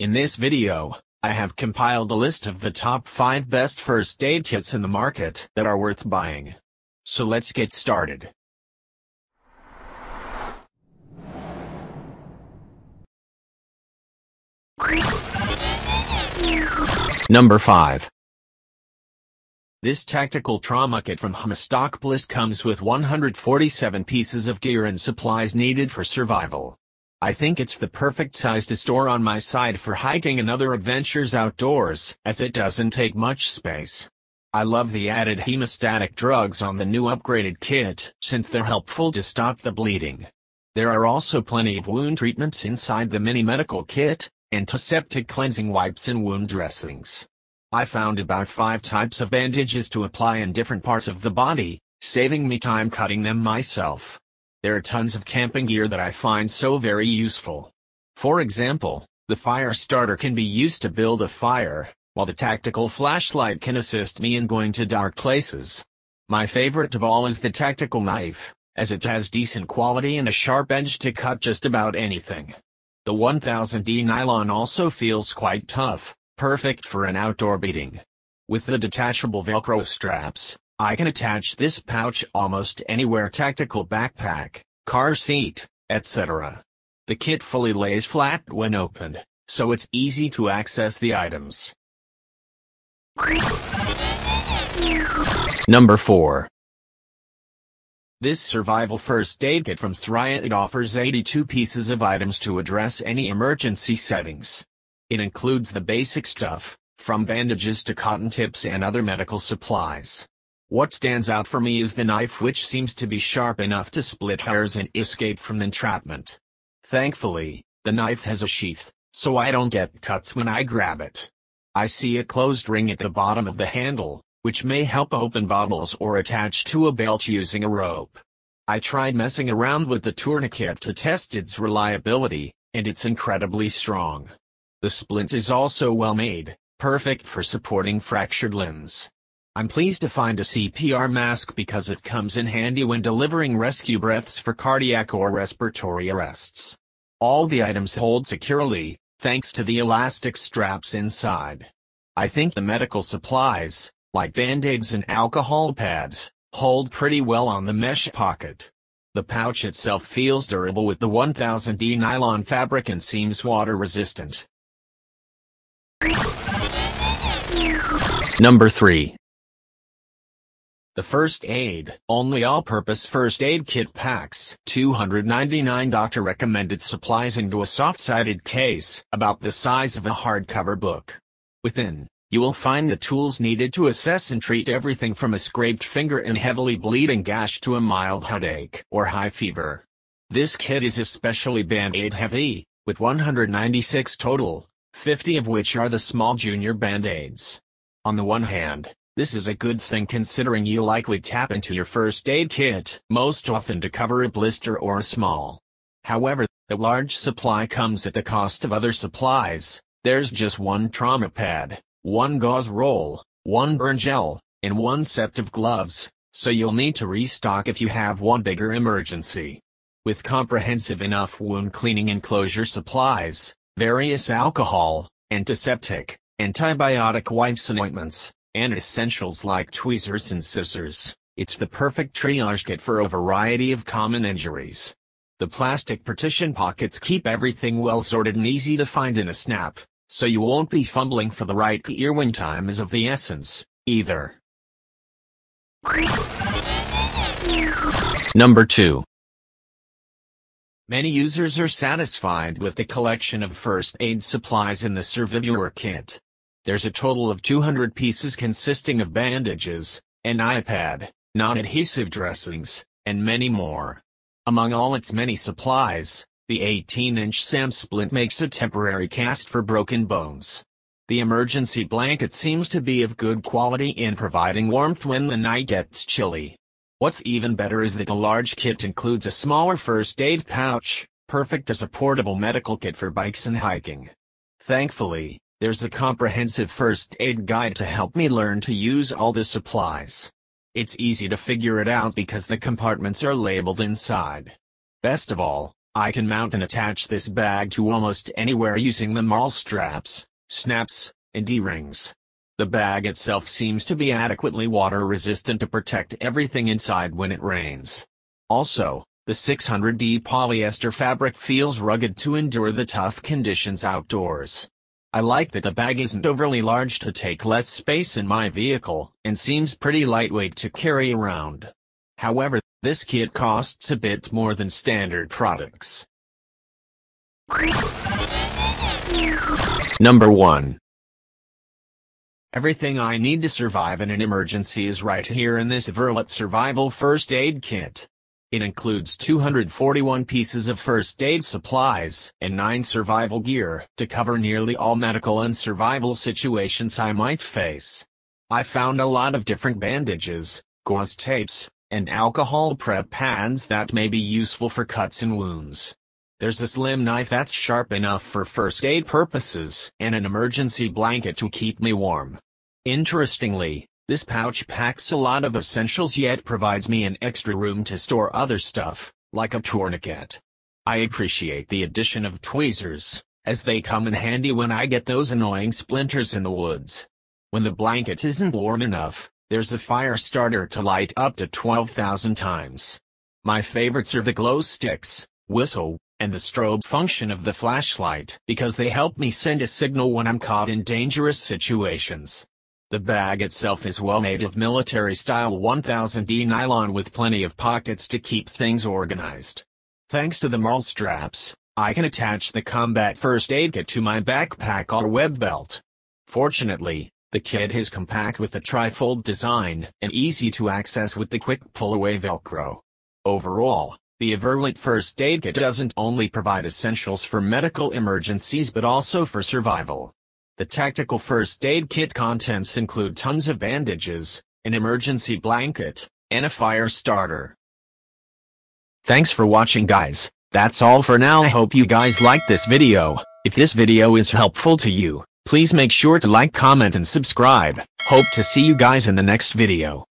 In this video, I have compiled a list of the top 5 best first aid kits in the market that are worth buying. So let's get started. Number 5. This tactical trauma kit from HummusStock comes with 147 pieces of gear and supplies needed for survival. I think it's the perfect size to store on my side for hiking and other adventures outdoors, as it doesn't take much space. I love the added hemostatic drugs on the new upgraded kit, since they're helpful to stop the bleeding. There are also plenty of wound treatments inside the mini medical kit, antiseptic cleansing wipes and wound dressings. I found about 5 types of bandages to apply in different parts of the body, saving me time cutting them myself. There are tons of camping gear that I find so very useful. For example, the fire starter can be used to build a fire, while the tactical flashlight can assist me in going to dark places. My favorite of all is the tactical knife, as it has decent quality and a sharp edge to cut just about anything. The 1000D nylon also feels quite tough, perfect for an outdoor beating. With the detachable Velcro straps, I can attach this pouch almost anywhere: tactical backpack, car seat, etc. The kit fully lays flat when opened, so it's easy to access the items. Number 4. This survival first aid kit from Thriad offers 82 pieces of items to address any emergency settings. It includes the basic stuff, from bandages to cotton tips and other medical supplies. What stands out for me is the knife, which seems to be sharp enough to split hairs and escape from entrapment. Thankfully, the knife has a sheath, so I don't get cuts when I grab it. I see a closed ring at the bottom of the handle, which may help open bottles or attach to a belt using a rope. I tried messing around with the tourniquet to test its reliability, and it's incredibly strong. The splint is also well made, perfect for supporting fractured limbs. I'm pleased to find a CPR mask because it comes in handy when delivering rescue breaths for cardiac or respiratory arrests. All the items hold securely, thanks to the elastic straps inside. I think the medical supplies, like band-aids and alcohol pads, hold pretty well on the mesh pocket. The pouch itself feels durable with the 1000D nylon fabric and seems water-resistant. Number 3. The First Aid Only All-Purpose First Aid Kit packs 299 doctor-recommended supplies into a soft-sided case about the size of a hardcover book. Within, you will find the tools needed to assess and treat everything from a scraped finger and heavily bleeding gash to a mild headache or high fever. This kit is especially band-aid heavy, with 196 total, 50 of which are the small junior band-aids. On the one hand, this is a good thing considering you'll likely tap into your first aid kit most often to cover a blister or a small. However, the large supply comes at the cost of other supplies. There's just one trauma pad, one gauze roll, one burn gel, and one set of gloves, so you'll need to restock if you have one bigger emergency. With comprehensive enough wound cleaning and closure supplies, various alcohol, antiseptic, antibiotic wipes and ointments, and essentials like tweezers and scissors, it's the perfect triage kit for a variety of common injuries. The plastic partition pockets keep everything well sorted and easy to find in a snap, so you won't be fumbling for the right gear when time is of the essence, either. Number 2. Many users are satisfied with the collection of first aid supplies in the Survivor kit. There's a total of 200 pieces consisting of bandages, an iPad, non-adhesive dressings, and many more. Among all its many supplies, the 18-inch SAM splint makes a temporary cast for broken bones. The emergency blanket seems to be of good quality in providing warmth when the night gets chilly. What's even better is that the large kit includes a smaller first aid pouch, perfect as a portable medical kit for bikes and hiking. Thankfully, there's a comprehensive first aid guide to help me learn to use all the supplies. It's easy to figure it out because the compartments are labeled inside. Best of all, I can mount and attach this bag to almost anywhere using the mall straps, snaps, and D-rings. The bag itself seems to be adequately water-resistant to protect everything inside when it rains. Also, the 600D polyester fabric feels rugged to endure the tough conditions outdoors. I like that the bag isn't overly large to take less space in my vehicle, and seems pretty lightweight to carry around. However, this kit costs a bit more than standard products. Number 1. Everything I need to survive in an emergency is right here in this Everlast Survival First Aid Kit. It includes 241 pieces of first aid supplies and 9 survival gear to cover nearly all medical and survival situations I might face. I found a lot of different bandages, gauze tapes, and alcohol prep pads that may be useful for cuts and wounds. There's a slim knife that's sharp enough for first aid purposes, and an emergency blanket to keep me warm. Interestingly, this pouch packs a lot of essentials yet provides me an extra room to store other stuff, like a tourniquet. I appreciate the addition of tweezers, as they come in handy when I get those annoying splinters in the woods. When the blanket isn't warm enough, there's a fire starter to light up to 12,000 times. My favorites are the glow sticks, whistle, and the strobe function of the flashlight because they help me send a signal when I'm caught in dangerous situations. The bag itself is well made of military-style 1000D nylon with plenty of pockets to keep things organized. Thanks to the mall straps, I can attach the combat first aid kit to my backpack or web belt. Fortunately, the kit is compact with a trifold design and easy to access with the quick pull-away Velcro. Overall, the Everlast First Aid Kit doesn't only provide essentials for medical emergencies but also for survival. The tactical first aid kit contents include tons of bandages, an emergency blanket, and a fire starter. Thanks for watching, guys. That's all for now. I hope you guys liked this video. If this video is helpful to you, please make sure to like, comment, and subscribe. Hope to see you guys in the next video.